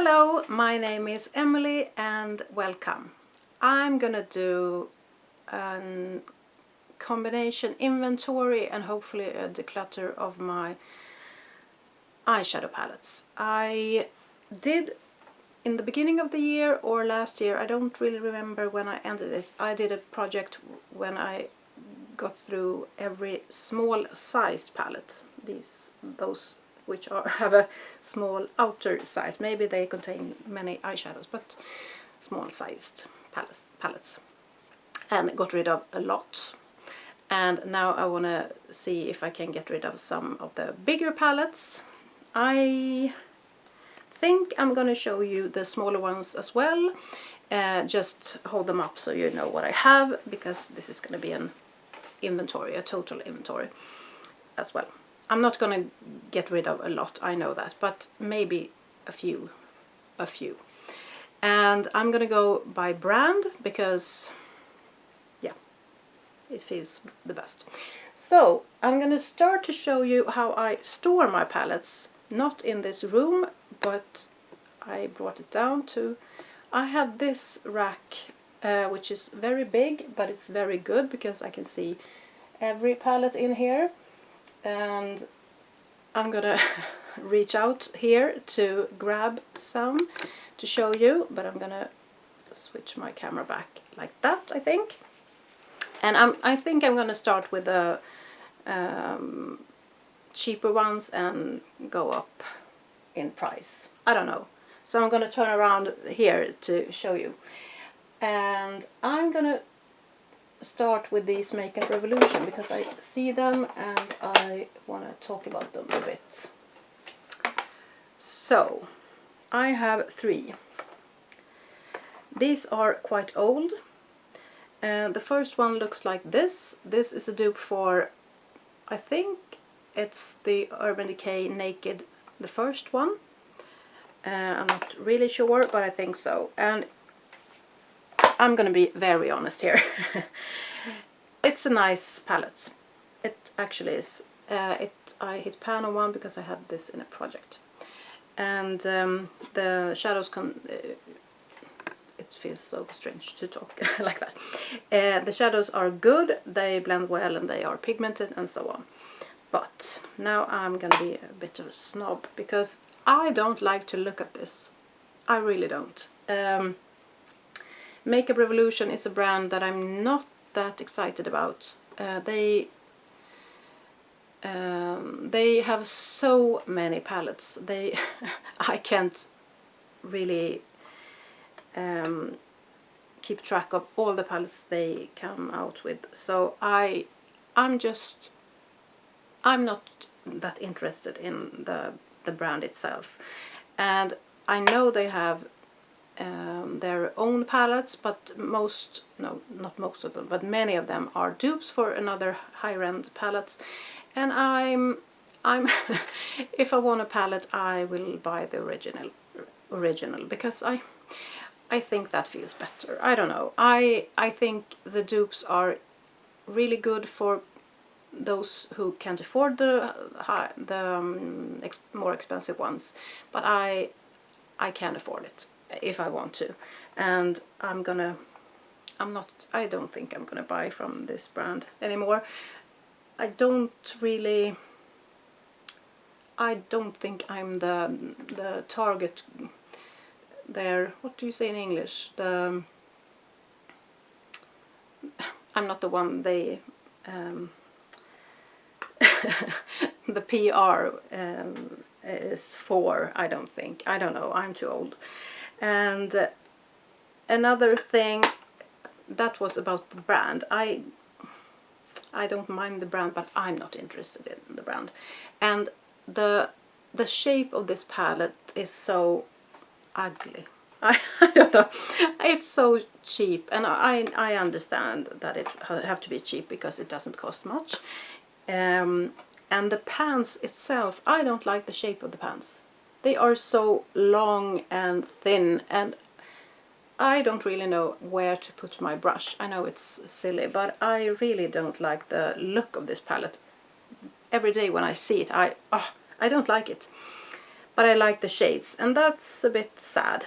Hello, my name is Emily and welcome. I'm gonna do a combination inventory and hopefully a declutter of my eyeshadow palettes. I did in the beginning of the year or last year, I don't really remember when I ended it. I did a project when I got through every small sized palette. Those which have a small outer size. Maybe they contain many eyeshadows, but small sized palettes. And got rid of a lot. And now I want to see if I can get rid of some of the bigger palettes. I think I'm going to show you the smaller ones as well. Just hold them up so you know what I have, because this is going to be an inventory, a total inventory as well. I'm not going to get rid of a lot, I know that, but maybe a few. And I'm going to go by brand because, yeah, it feels the best. So I'm going to start to show you how I store my palettes, not in this room, but I brought it down to, I have this rack which is very big, but it's very good because I can see every palette in here. And I'm gonna reach out here to grab some to show you, but I'm gonna switch my camera back like that, I think. And I think I'm gonna start with the cheaper ones and go up in price. I don't know. So I'm gonna turn around here to show you. And I'm gonna start with these Makeup Revolution because I see them and I want to talk about them a bit. So I have 3. These are quite old. The first one looks like this. This is a dupe for, I think it's the Urban Decay Naked, the first one. I'm not really sure, but I think so. And I'm gonna be very honest here. It's a nice palette. It actually is. I hit pan on one because I had this in a project. And the shadows it feels so strange to talk like that. The shadows are good, they blend well and they are pigmented and so on. But now I'm gonna be a bit of a snob because I don't like to look at this. I really don't. Makeup Revolution is a brand that I'm not that excited about. They have so many palettes. I can't really keep track of all the palettes they come out with. So I'm not that interested in the brand itself. And I know they have their own palettes, but not most of them, but many of them are dupes for another higher-end palettes. And I'm if I want a palette, I will buy the original because I think that feels better. I don't know. I think the dupes are really good for those who can't afford the more expensive ones, but I can afford it if I want to. And I don't think I'm gonna buy from this brand anymore. I don't think I'm the target there. What do you say in English? I'm not the one they the PR is for, I don't think. I don't know, I'm too old. And another thing, that was about the brand. I don't mind the brand, but I'm not interested in the brand. And the shape of this palette is so ugly. I don't know. It's so cheap, and I understand that it have to be cheap because it doesn't cost much. And the pants itself, I don't like the shape of the pants. They are so long and thin, and I don't really know where to put my brush. I know it's silly, but I really don't like the look of this palette. Every day when I see it, I don't like it. but I like the shades, and that's a bit sad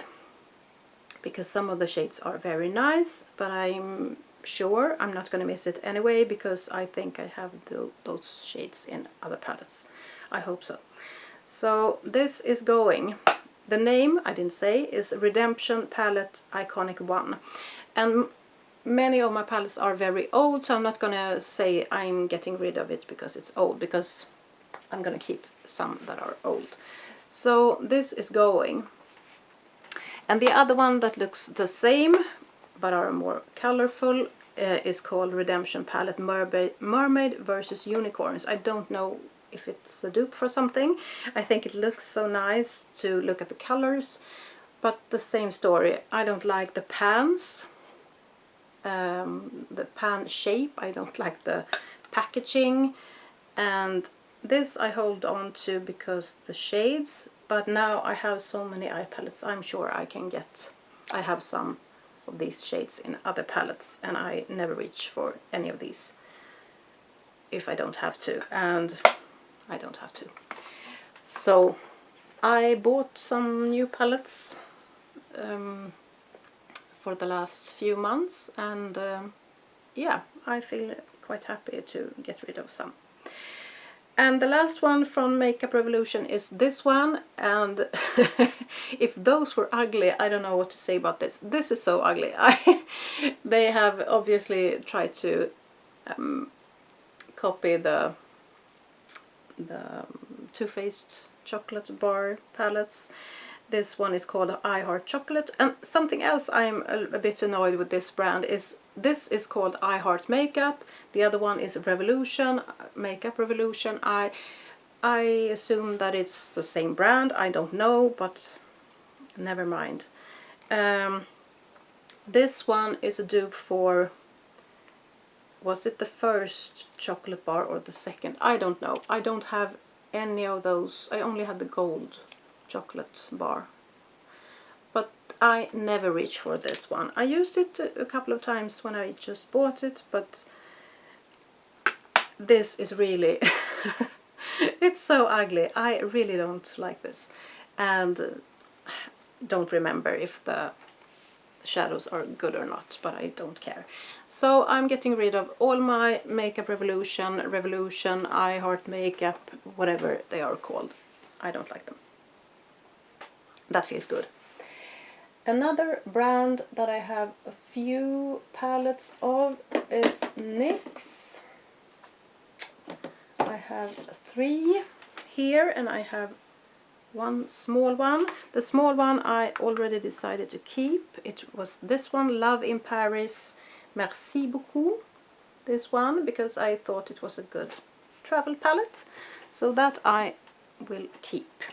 because some of the shades are very nice, but I'm sure I'm not going to miss it anyway because I think I have those shades in other palettes. I hope so. So this is going. The name, I didn't say, is Redemption Palette Iconic 1. And many of my palettes are very old, so I'm not going to say I'm getting rid of it because it's old, because I'm going to keep some that are old. So this is going. And the other one that looks the same, but are more colorful, is called Redemption Palette Mermaid versus Unicorns. I don't know if it's a dupe for something. I think it looks so nice to look at the colors, but the same story. I don't like the pans, the pan shape. I don't like the packaging, and this I hold on to because the shades, but now I have so many eye palettes, I'm sure I have some of these shades in other palettes, and I never reach for any of these if I don't have to, and I don't have to. So I bought some new palettes for the last few months, and yeah, I feel quite happy to get rid of some. And the last one from Makeup Revolution is this one, and if those were ugly, I don't know what to say about this. This is so ugly. They have obviously tried to copy the Too Faced chocolate bar palettes. This one is called I Heart Chocolate, and something else I'm a bit annoyed with this brand is this is called I Heart Makeup. The other one is Revolution, Makeup Revolution. I assume that it's the same brand. I don't know, but never mind. This one is a dupe for, was it the first chocolate bar or the second? I don't know. I don't have any of those. I only have the gold chocolate bar. But I never reach for this one. I used it a couple of times when I just bought it, but this is really it's so ugly. I really don't like this, and don't remember if the shadows are good or not, but I don't care. So I'm getting rid of all my Makeup Revolution, I Heart Makeup, whatever they are called. I don't like them. That feels good. Another brand that I have a few palettes of is NYX. I have 3 here, and I have one small one. The small one I already decided to keep. It was this one, Love in Paris, Merci Beaucoup. This one, because I thought it was a good travel palette. So that I will keep.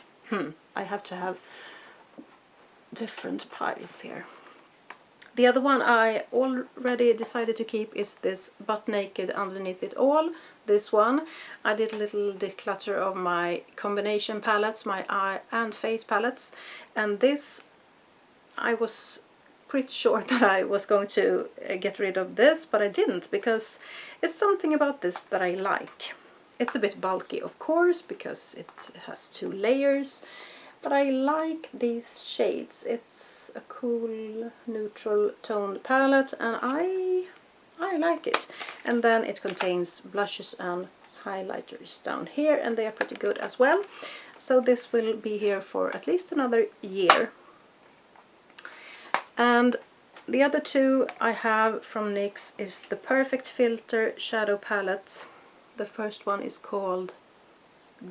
I have to have different piles here. The other one I already decided to keep is this Butt Naked Underneath It All. This one. I did a little declutter of my combination palettes, my eye and face palettes, and this I was pretty sure that I was going to get rid of this, but I didn't, because it's something about this that I like. It's a bit bulky, of course, because it has 2 layers, but I like these shades. It's a cool neutral toned palette, and I like it. And then it contains blushes and highlighters down here, and they are pretty good as well. So this will be here for at least another year. And the other 2 I have from NYX is the Perfect Filter Shadow Palette. The first one is called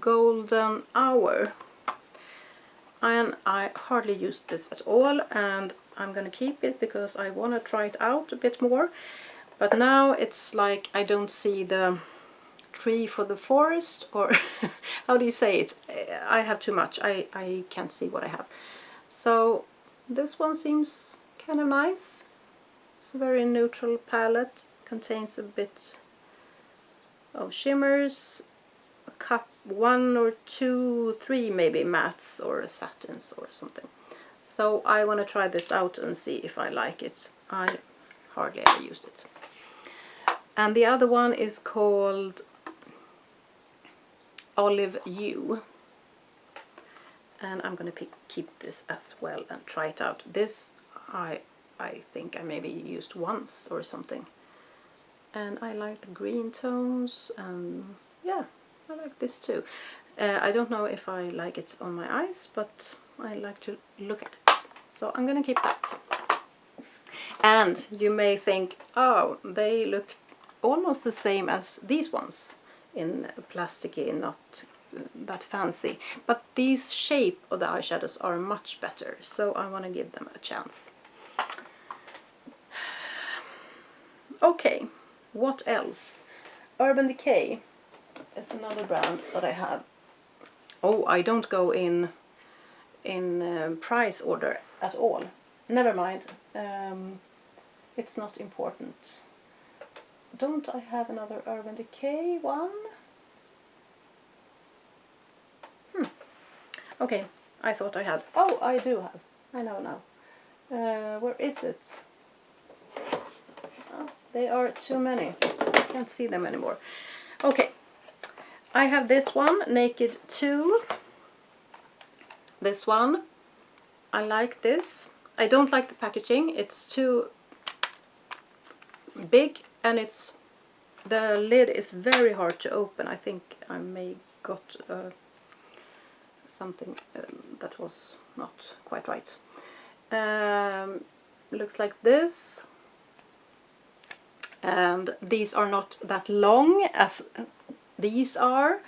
Golden Hour. And I hardly used this at all, and I'm gonna keep it because I want to try it out a bit more. But now it's like I don't see the tree for the forest, or how do you say it? I have too much. I can't see what I have. So this one seems kind of nice. It's a very neutral palette. Contains a bit of shimmers, a cup, 1 or 2, 3 maybe mattes or satins or something. So I want to try this out and see if I like it. I hardly ever used it. And the other one is called Olive Hue. and I'm gonna keep this as well and try it out. This I think I maybe used once or something, and I like the green tones, and yeah, I like this too. I don't know if I like it on my eyes, but I like to look at it, so I'm gonna keep that. And you may think, oh, they look almost the same as these ones in plasticky, not that fancy, but these shape of the eyeshadows are much better, so I want to give them a chance. Okay, what else? Urban Decay is another brand that I have. Oh, I don't go in price order at all. Never mind. It's not important. Don't I have another Urban Decay one? Okay, I thought I had. Oh, I do have. I know now. Where is it? Oh, they are too many. I can't see them anymore. Okay, I have this one, Naked 2. This one. I like this. I don't like the packaging. It's too big, and the lid is very hard to open. I think I may got something that was not quite right. Looks like this, and these are not that long as these are,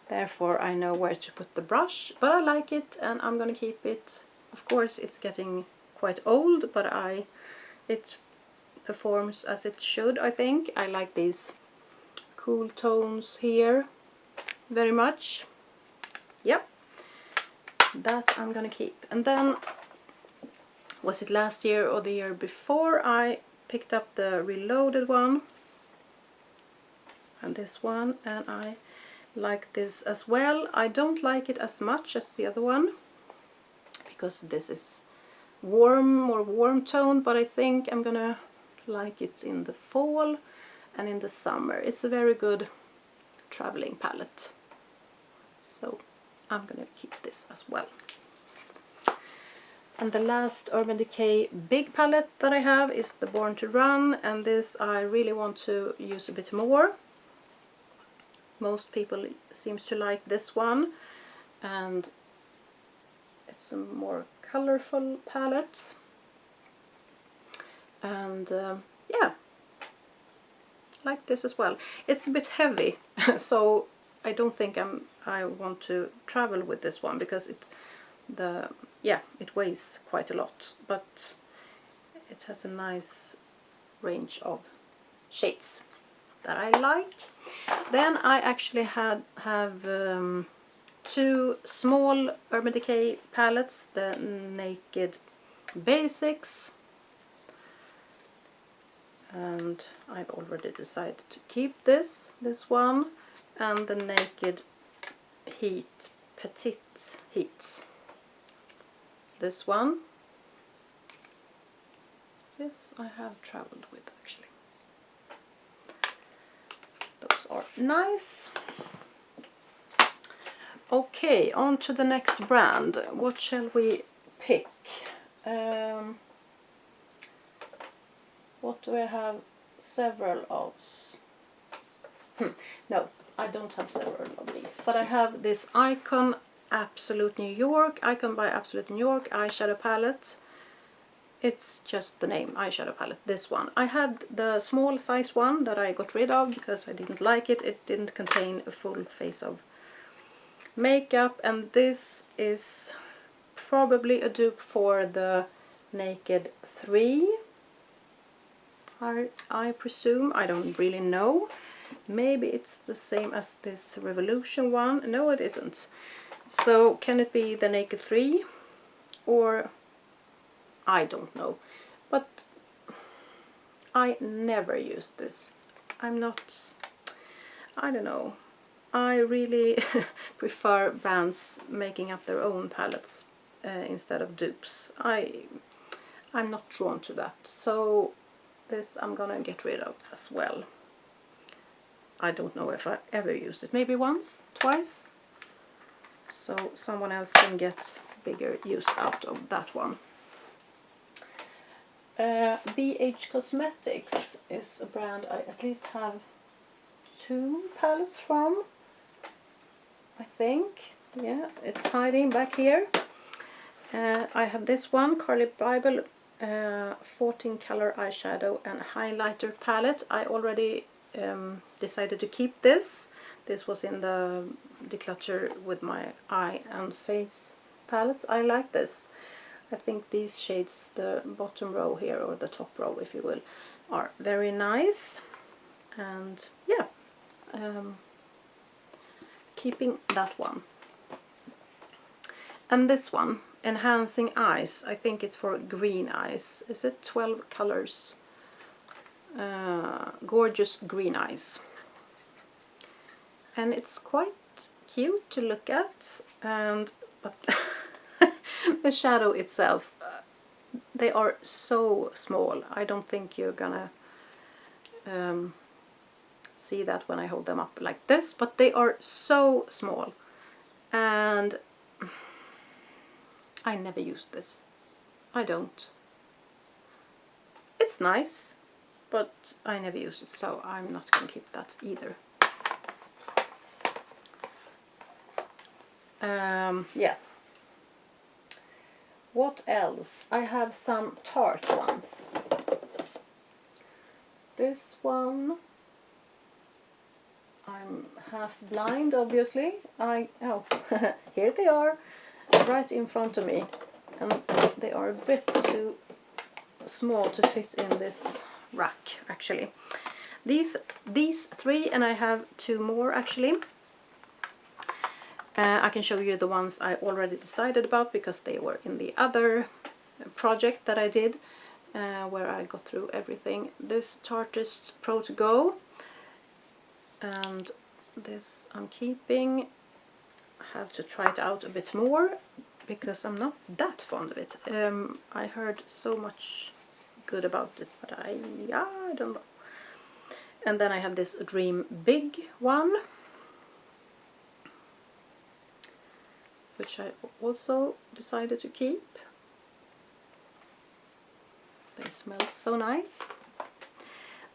therefore I know where to put the brush, but I like it and I'm gonna keep it. Of course it's getting quite old, but it performs as it should, I think. I like these cool tones here very much. Yep, that I'm gonna keep. And then, was it last year or the year before, I picked up the Reloaded one and this one, and I like this as well. I don't like it as much as the other one because this is more warm tone, but I think I'm gonna like it in the fall and in the summer. It's a very good traveling palette, so I'm gonna keep this as well. And the last Urban Decay big palette that I have is the Born to Run, and this I really want to use a bit more. Most people seems to like this one, and it's a more colorful palette, and yeah, like this as well. It's a bit heavy, so I don't think I want to travel with this one because it weighs quite a lot, but it has a nice range of shades that I like. Then I actually have two small Urban Decay palettes, the Naked Basics, and I've already decided to keep this one, and the Naked Heat Petite Heats. This one. This I have traveled with actually. Those are nice. Okay, on to the next brand. What shall we pick? What do I have? Several of. No, I don't have several of these, but I have this Icon Absolute New York, Icon by Absolute New York eyeshadow palette. It's just the name, eyeshadow palette, this one. I had the small size one that I got rid of because I didn't like it. It didn't contain a full face of makeup, and this is probably a dupe for the Naked 3, I presume. I don't really know. Maybe it's the same as this Revolution one. No, it isn't. So can it be the Naked 3, or I don't know, but I never used this. I don't know. I really prefer brands making up their own palettes instead of dupes. I'm not drawn to that, so this I'm gonna get rid of as well. I don't know if I ever used it. Maybe once, twice. so someone else can get bigger use out of that one. BH Cosmetics is a brand I at least have 2 palettes from, I think. Yeah, it's hiding back here. I have this one, Carly Bible 14 color eyeshadow and highlighter palette. I already decided to keep this. This was in the declutter with my eye and face palettes. I like this. I think these shades, the bottom row here, or the top row if you will, are very nice. And yeah, keeping that one. And this one, Enhancing Eyes, I think it's for green eyes. Is it 12 colors? Gorgeous green eyes. And it's quite cute to look at, but the shadow itself, they are so small. I don't think you're gonna see that when I hold them up like this, but they are so small. And I never used this. I don't. It's nice, but I never use it, so I'm not going to keep that either. Yeah. What else? I have some Tarte ones. This one, I'm half blind, obviously. Oh, here they are, right in front of me, and they are a bit too small to fit in this rack, actually. These 3, and I have 2 more actually. I can show you the ones I already decided about because they were in the other project that I did, where I got through everything. This Tartist Pro to Go, and this I'm keeping. I have to try it out a bit more because I'm not that fond of it. I heard so much good about it, but I don't know. And then I have this Dream Big one, which I also decided to keep. They smell so nice.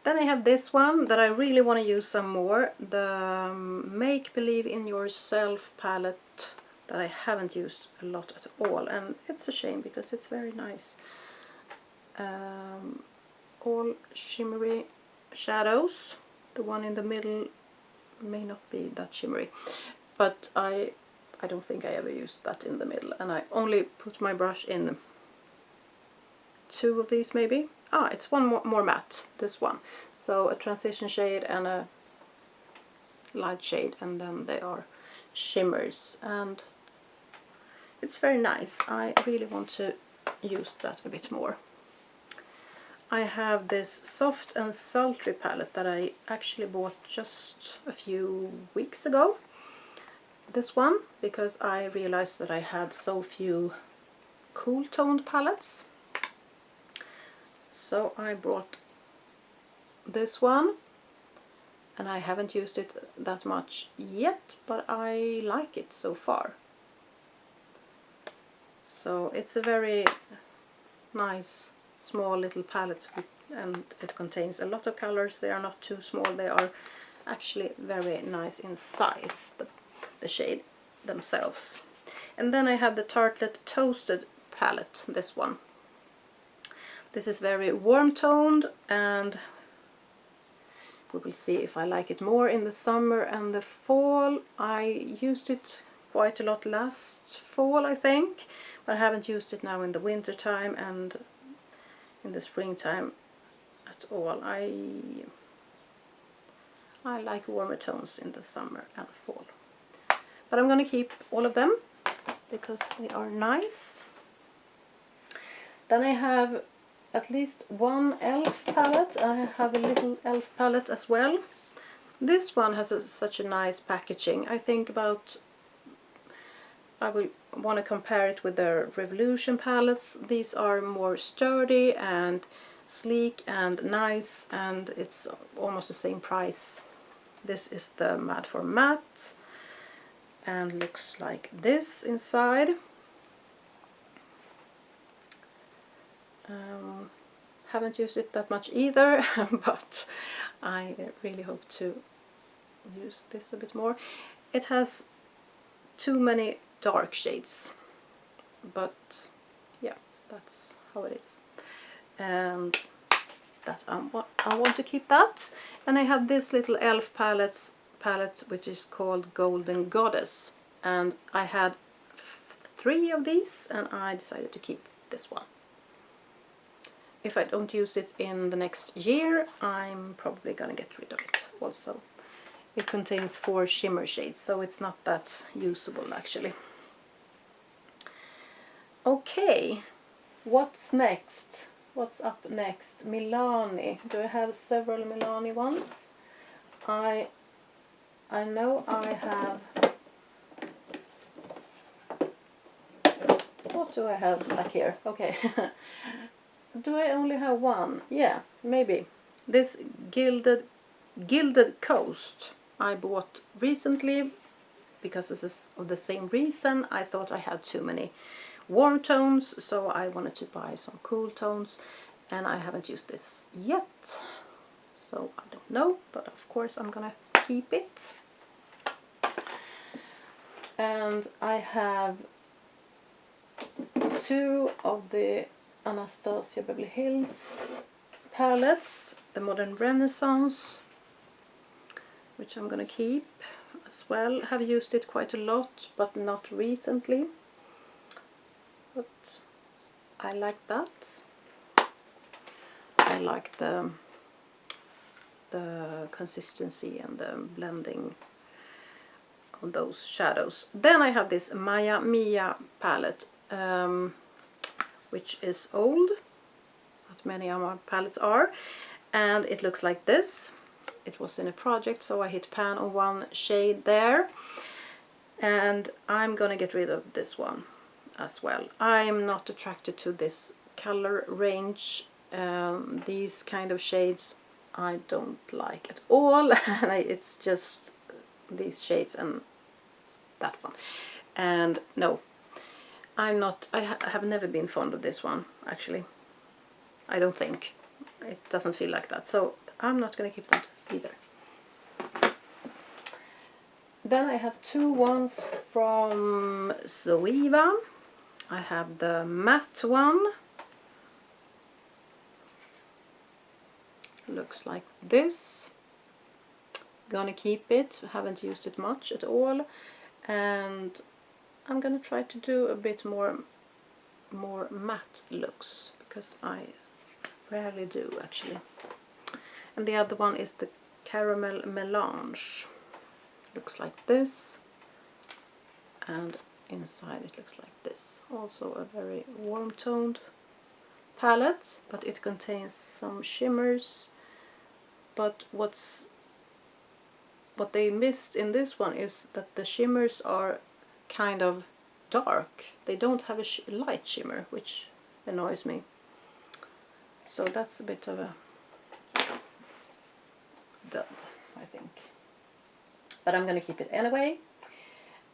Then I have this one that I really want to use some more, the Make Believe in Yourself palette that I haven't used a lot at all, and it's a shame because it's very nice. All shimmery shadows. The one in the middle may not be that shimmery, but I don't think I ever used that in the middle, and I only put my brush in 2 of these maybe. It's one more matte, this one. So a transition shade and a light shade, and then they are shimmers, and it's very nice. I really want to use that a bit more. I have this Soft and Sultry palette that I actually bought just a few weeks ago. This one, because I realized that I had so few cool toned palettes. So I brought this one, and I haven't used it that much yet, but I like it so far. So it's a very nice small little palette, and it contains a lot of colors. They are not too small, they are actually very nice in size, the shade themselves. And then I have the Tartlet Toasted palette, this one. This is very warm toned, and we will see if I like it more in the summer and the fall. I used it quite a lot last fall, I think, but I haven't used it now in the winter time and in the springtime at all. I like warmer tones in the summer and fall. But I'm going to keep all of them because they are nice. Then I have at least one e.l.f. palette. I have a little e.l.f. palette as well. This one has such a nice packaging. I think I will want to compare it with their Revolution palettes. These are more sturdy and sleek and nice, and it's almost the same price. This is the Matte for Matte, and looks like this inside. Haven't used it that much either, but I really hope to use this a bit more. It has too many dark shades, but yeah, that's how it is. And that I want to keep that. And I have this little e.l.f. palette which is called Golden Goddess, and I had 3 of these and I decided to keep this one. If I don't use it in the next year, I'm probably gonna get rid of it also. It contains 4 shimmer shades, so it's not that usable actually. Okay, what's next? What's up next? Milani. Do I have several Milani ones? I know I have... What do I have back here? Okay. Do I only have one? Yeah, maybe. This Gilded Coast I bought recently because this is of the same reason. I thought I had too many warm tones, so I wanted to buy some cool tones, and I haven't used this yet, so I don't know, but of course I'm gonna keep it. And I have 2 of the Anastasia Beverly Hills palettes, the Modern Renaissance, which I'm gonna keep as well. Have used it quite a lot, but not recently. But I like that. I like the consistency and the blending of those shadows. Then I have this Maya Mia palette, which is old, but many of my palettes are, and it looks like this. It was in a project, so I hit pan on one shade there, and I'm gonna get rid of this one as well. I'm not attracted to this color range. These kind of shades I don't like at all. It's just these shades and that one. And no, I'm not, I have never been fond of this one actually. I don't think. It doesn't feel like that, so I'm not gonna keep that either. Then I have 2 ones from Zoeva. I have the matte one. Looks like this. Gonna keep it. Haven't used it much at all, and I'm gonna try to do a bit more matte looks, because I rarely do actually. And the other one is the Caramel Melange. Looks like this, and inside it looks like this. Also a very warm toned palette, but it contains some shimmers. But what they missed in this one is that the shimmers are kind of dark. They don't have a light shimmer, which annoys me. So that's a bit of a dud, I think. But I'm gonna keep it anyway.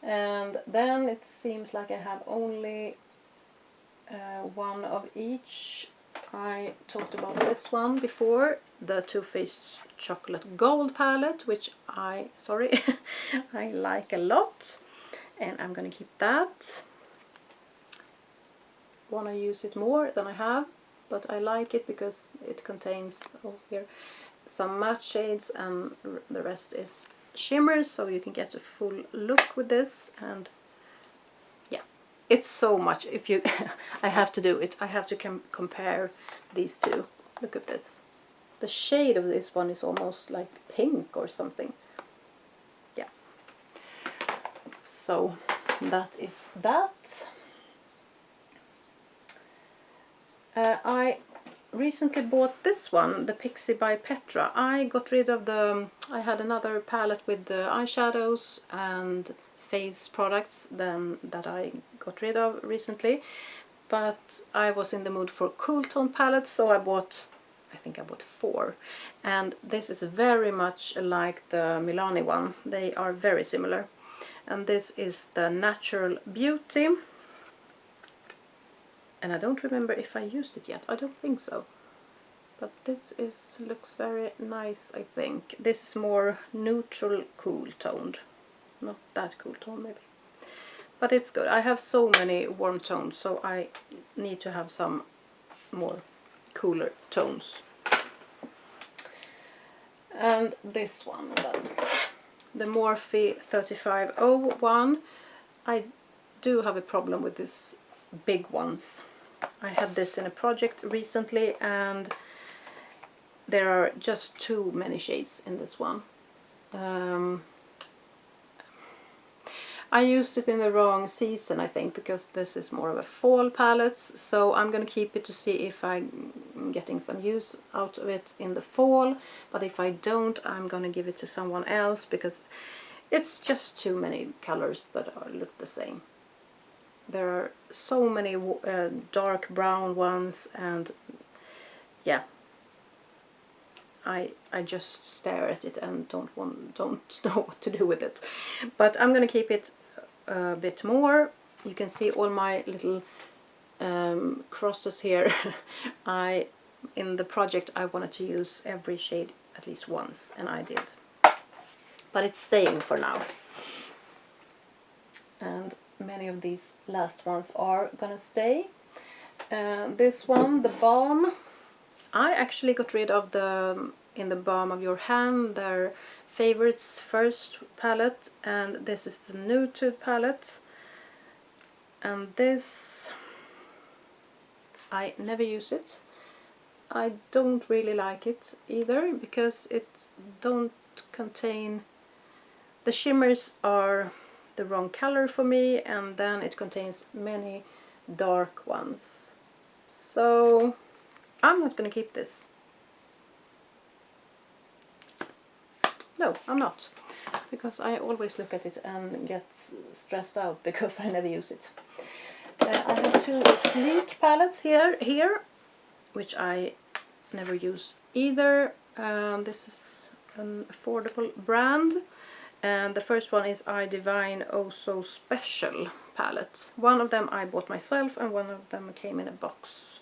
And then it seems like I have only 1 of each. I talked about this one before, the Too Faced Chocolate Gold palette, which I like a lot, and I'm gonna keep that. Wanna use it more than I have, but I like it because it contains here some matte shades and the rest is shimmers, so you can get a full look with this. And yeah, it's so much. If you I have to do it. I have to compare these two. Look at this. The shade of this one is almost like pink or something. Yeah. So that is that. I recently bought this one, the Pixie by Petra. I got rid of I had another palette with the eyeshadows and face products that I got rid of recently, but I was in the mood for cool tone palettes, so I think I bought 4, and this is very much like the Milani one. They are very similar, and this is the Natural Beauty. And I don't remember if I used it yet. I don't think so. But this looks very nice, I think. This is more neutral cool toned. Not that cool tone maybe. But it's good. I have so many warm tones, so I need to have some more cooler tones. And this one then. The Morphe 3501. I do have a problem with these big ones. I had this in a project recently and there are just too many shades in this one. I used it in the wrong season, I think, because this is more of a fall palette, so I'm going to keep it to see if I'm getting some use out of it in the fall, but if I don't, I'm going to give it to someone else because it's just too many colors that look the same. There are so many dark brown ones, and yeah, I just stare at it and don't know what to do with it. But I'm going to keep it a bit more. You can see all my little crosses here. In the project I wanted to use every shade at least once, and I did. But it's staying for now. And many of these last ones are gonna stay. This one, the Balm, I actually got rid of the In the Balm of Your Hand, their favorites first palette, and this is the Nude palette. And this, I never use it. I don't really like it either because it don't contain, the shimmers are the wrong color for me, and then it contains many dark ones. So I'm not going to keep this. No, I'm not, because I always look at it and get stressed out because I never use it. I have two Sleek palettes here, which I never use either. This is an affordable brand, and the first one is I Divine Oh So Special palette. One of them I bought myself, and one of them came in a box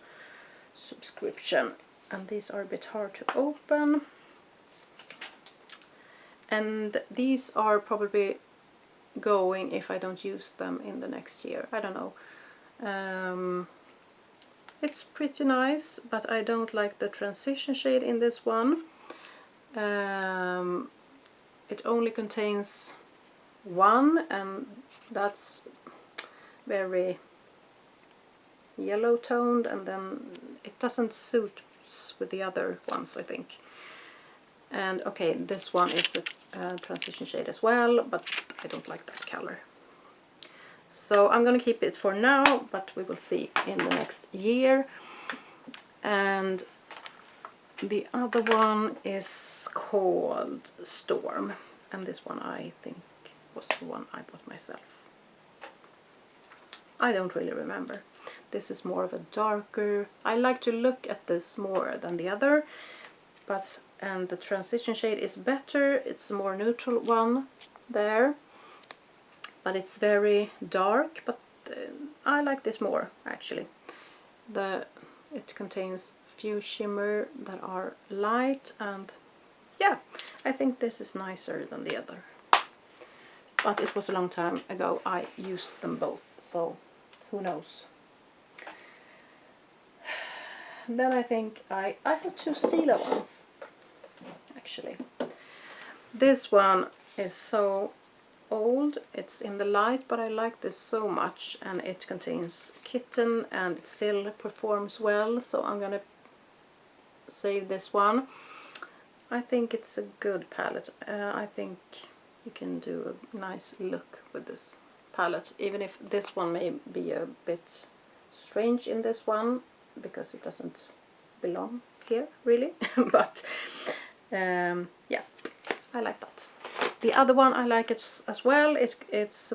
subscription, and these are a bit hard to open. And these are probably going if I don't use them in the next year. I don't know. It's pretty nice, but I don't like the transition shade in this one. It only contains one, and that's very yellow toned, and then it doesn't suit with the other ones, I think. And okay, this one is a transition shade as well, but I don't like that color. So I'm going to keep it for now, but we will see in the next year. And the other one is called Storm, and this one I think was the one I bought myself. I don't really remember. This is more of a darker, I like to look at this more than the other, and the transition shade is better. It's a more neutral one there, but it's very dark, but I like this more actually. It contains few shimmer that are light, and yeah, I think this is nicer than the other. But it was a long time ago I used them both, so who knows. Then I think I have two Stila ones actually. This one is so old, it's in the light, but I like this so much, and it contains kitten and it still performs well, so I'm gonna save this one. I think it's a good palette. I think you can do a nice look with this palette, even if this one may be a bit strange in this one because it doesn't belong here really. But yeah, I like that. The other one I like it as well. It's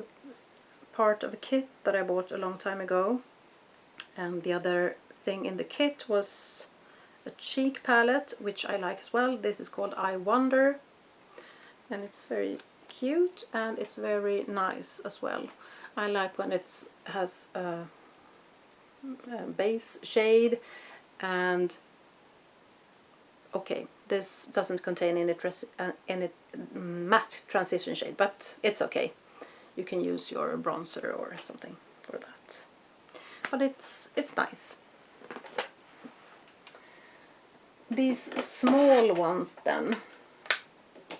part of a kit that I bought a long time ago, and the other thing in the kit was a cheek palette, which I like as well. This is called I Wonder, and it's very cute and it's very nice as well. I like when it has a base shade, and okay, this doesn't contain any matte transition shade, but it's okay. You can use your bronzer or something for that. But it's nice. These small ones then,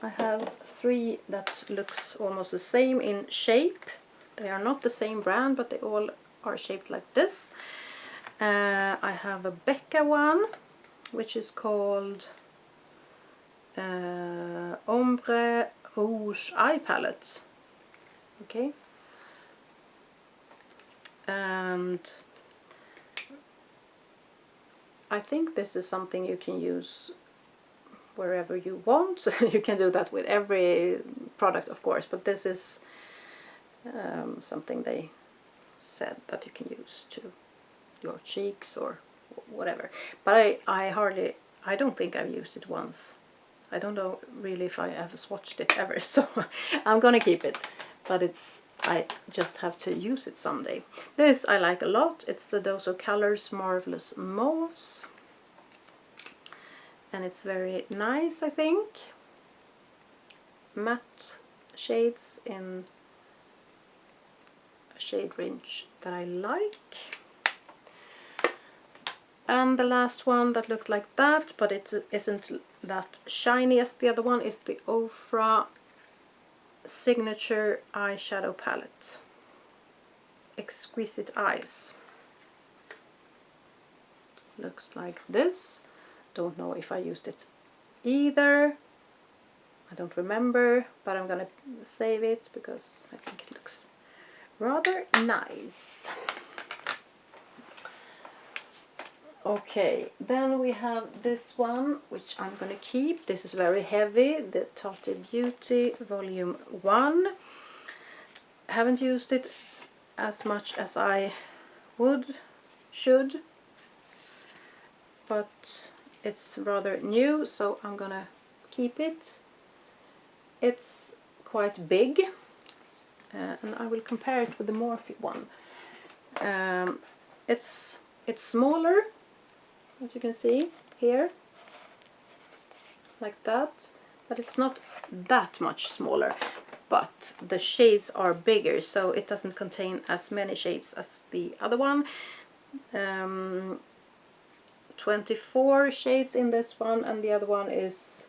I have 3 that looks almost the same in shape. They are not the same brand, but they all are shaped like this. I have a Becca one, which is called Ombre Rouge Eye Palette. Okay. And I think this is something you can use wherever you want. You can do that with every product, of course, but this is something they said that you can use to your cheeks or whatever. But I don't think I've used it once. I don't know really if I have swatched it ever, so I'm gonna keep it. But I just have to use it someday. This I like a lot. It's the Dose of Colors Marvelous Mauves. And it's very nice, I think. Matte shades in a shade range that I like. And the last one that looked like that, but it isn't that shiny as the other one, is the Ofra Signature Eyeshadow Palette. Exquisite Eyes. Looks like this. Don't know if I used it either. I don't remember, but I'm gonna save it because I think it looks rather nice. Okay, then we have this one, which I'm gonna keep. This is very heavy, the Tarte Beauty Volume 1. Haven't used it as much as I should, but it's rather new, so I'm gonna keep it. It's quite big, and I will compare it with the Morphe one. It's smaller, as you can see here, like that, but it's not that much smaller. But the shades are bigger, so it doesn't contain as many shades as the other one. 24 shades in this one, and the other one is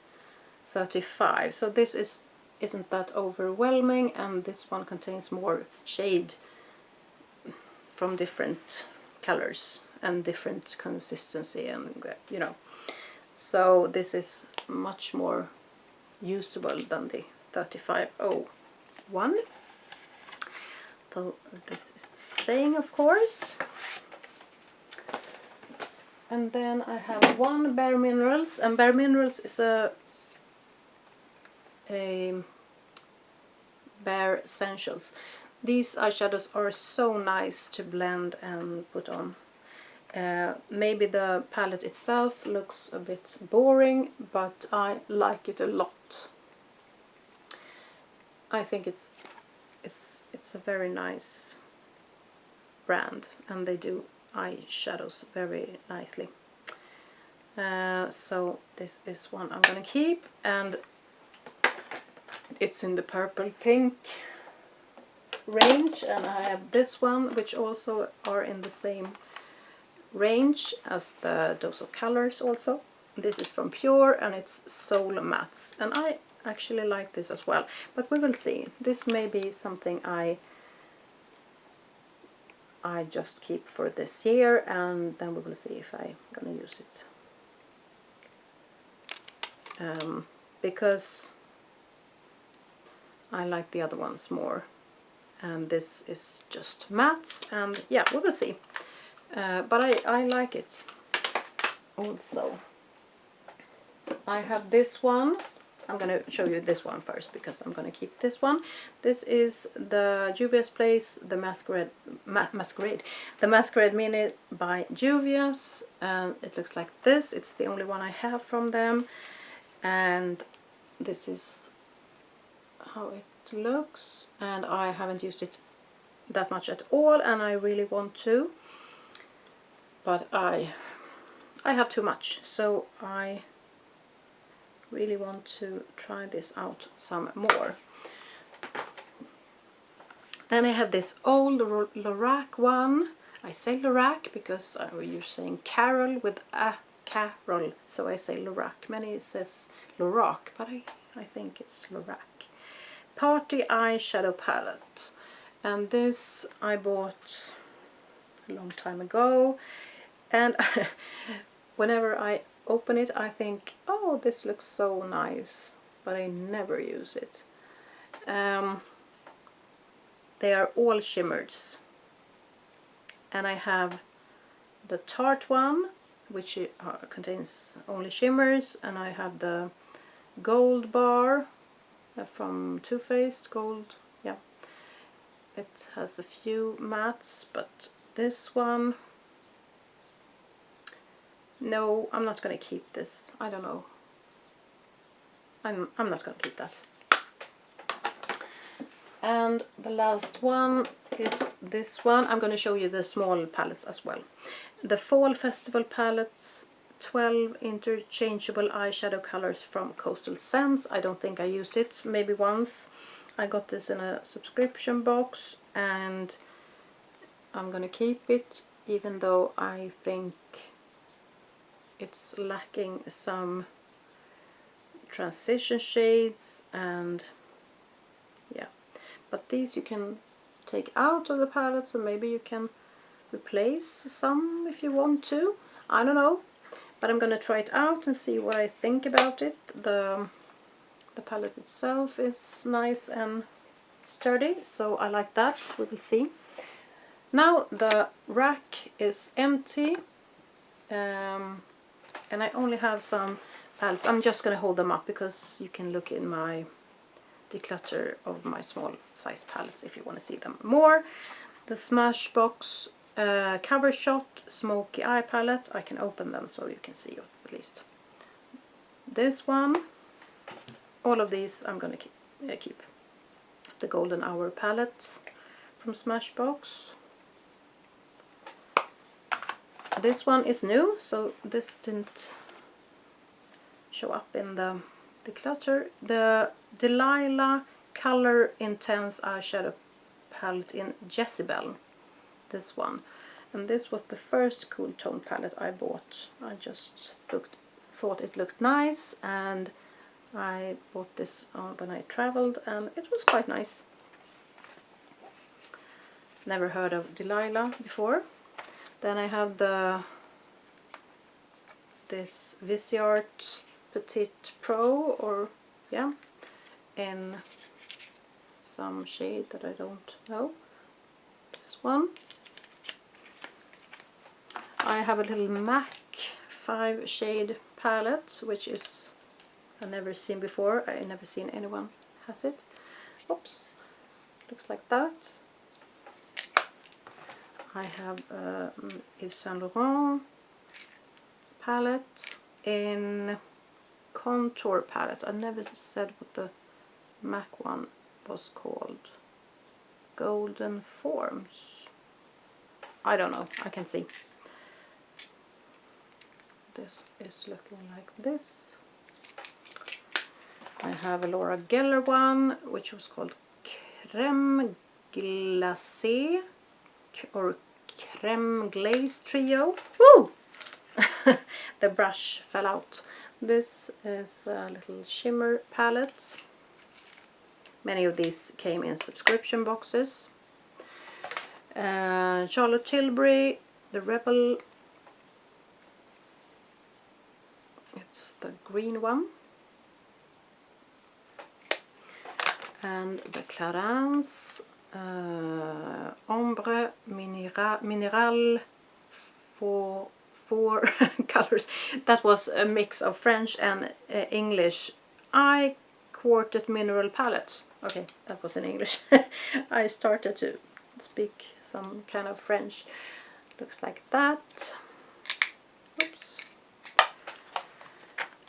35. So this isn't that overwhelming, and this one contains more shade from different colors and different consistency, and you know. So this is much more usable than the 3501. So this is staying, of course. And then I have one Bare Minerals, and Bare Minerals is a Bare Essentials. These eyeshadows are so nice to blend and put on. Maybe the palette itself looks a bit boring, but I like it a lot. I think it's a very nice brand, and they do eyeshadows very nicely. So this is one I'm gonna keep, and it's in the purple pink range, and I have this one, which also are in the same range as the Dose of Colors also. This is from Pure, and it's Soul Mattes, and I actually like this as well, but we will see. This may be something I just keep for this year, and then we will see if I'm gonna use it. Because I like the other ones more, and this is just mattes, and yeah, we will see. But I like it also. I have this one. I'm going to show you this one first, because I'm going to keep this one. This is the Juvia's Place, the Masquerade Mini by Juvia's, and it looks like this. It's the only one I have from them, and this is how it looks, and I haven't used it that much at all, and I really want to, but I have too much, so I really want to try this out some more. Then I have this old Lorac one. I say Lorac because you're saying Carol with a Carol, so I say Lorac. Many says Lorac, but I think it's Lorac. Party Eyeshadow Palette. And this I bought a long time ago, and whenever I open it I think, oh, this looks so nice, but I never use it. They are all shimmers, and I have the Tarte one, which contains only shimmers, and I have the gold bar from Too Faced Gold. Yeah, it has a few mattes, but this one, no, I'm not gonna keep this. I don't know. I'm not gonna keep that. And the last one is this one. I'm going to show you the small palettes as well. The Fall Festival palettes, 12 interchangeable eyeshadow colors from Coastal Scents. I don't think I used it, maybe once. I got this in a subscription box, and I'm going to keep it, even though I think it's lacking some transition shades, and yeah. But these you can take out of the palette, so maybe you can replace some if you want to. I don't know, but I'm gonna try it out and see what I think about it. The palette itself is nice and sturdy, so I like that. We will see. Now the rack is empty, and I only have some palettes. I'm just gonna hold them up because you can look in my declutter of my small size palettes if you want to see them more. The Smashbox Cover Shot Smokey Eye Palette. I can open them so you can see it at least. This one, all of these I'm gonna keep. The Golden Hour palette from Smashbox. This one is new, so this didn't show up in the declutter. The Delilah Color Intense Eyeshadow Palette in Jezebel. This one. And this was the first cool tone palette I bought. I just thought it looked nice, and I bought this when I traveled, and it was quite nice. Never heard of Delilah before. Then I have this Viseart Petite Pro, or yeah, in some shade that I don't know. This one. I have a little MAC 5 shade palette, which is I've never seen before. I never seen anyone has it. Oops, looks like that. I have a Yves Saint Laurent palette in contour palette. I never said what the MAC one was called. Golden Forms. I don't know. I can see. This is looking like this. I have a Laura Geller one, which was called Creme Glacé or Creme Glaze Trio. Woo! The brush fell out. This is a little shimmer palette. Many of these came in subscription boxes. Charlotte Tilbury, the Rebel. It's the green one. And the Clarins Ombre Mineral for 4 colors. That was a mix of French and English. Eye Quartet Mineral Palette. Okay, that was in English. I started to speak some kind of French. Looks like that. Oops.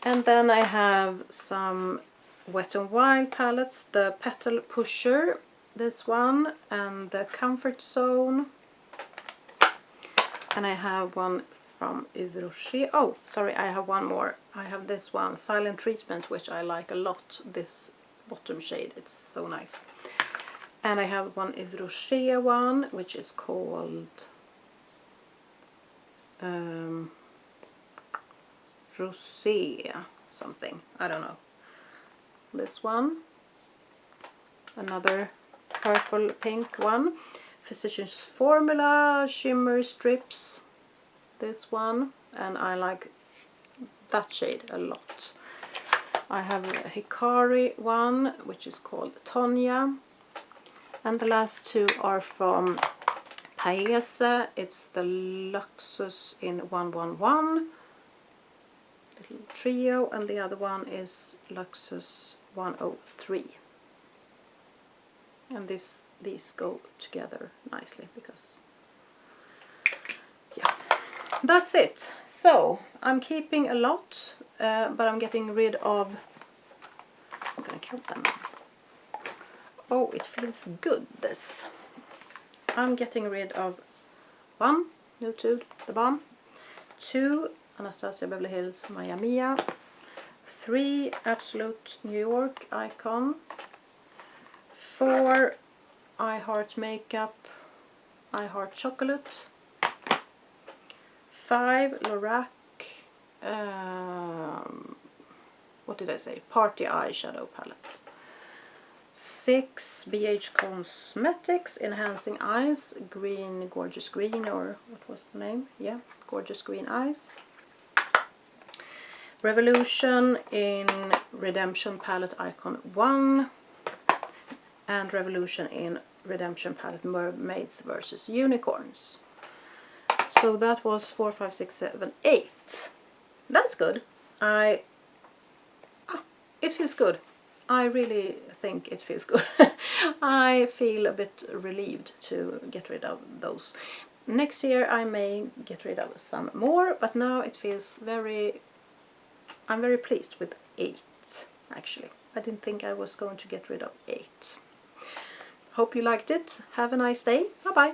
And then I have some Wet n Wild palettes, the Petal Pusher, this one, and the Comfort Zone. And I have one from Yves Rocher. Oh, sorry, I have one more. I have this one, Silent Treatment, which I like a lot, this bottom shade. It's so nice. And I have one Yves Rocher one, which is called Rosé something. I don't know. This one. Another purple pink one. Physician's Formula Shimmer Strips. This one. And I like that shade a lot. I have a Hikari one, which is called Tonya. And the last two are from Paese. It's the Luxus in 111 little trio, and the other one is Luxus 103. And these go together nicely because, yeah, that's it. So I'm keeping a lot, but I'm getting rid of, I'm gonna count them. Oh, it feels good, this. I'm getting rid of 1 Nude the Balm, 2 Anastasia Beverly Hills Maya Mia, 3 Absolute New York Icon, 4 I Heart Makeup, I Heart Chocolate, 5 Lorac, what did I say? Party Eyeshadow Palette, 6 BH Cosmetics Enhancing Eyes, Green Gorgeous Green, or what was the name? Yeah, Gorgeous Green Eyes. Revolution in Redemption Palette Icon 1, and Revolution in Redemption Palette Mermaids vs Unicorns. So that was 4, 5, 6, 7, 8. That's good. It feels good. I really think it feels good. I feel a bit relieved to get rid of those. Next year I may get rid of some more, but now it feels I'm very pleased with 8, actually. I didn't think I was going to get rid of 8. Hope you liked it. Have a nice day. Bye bye.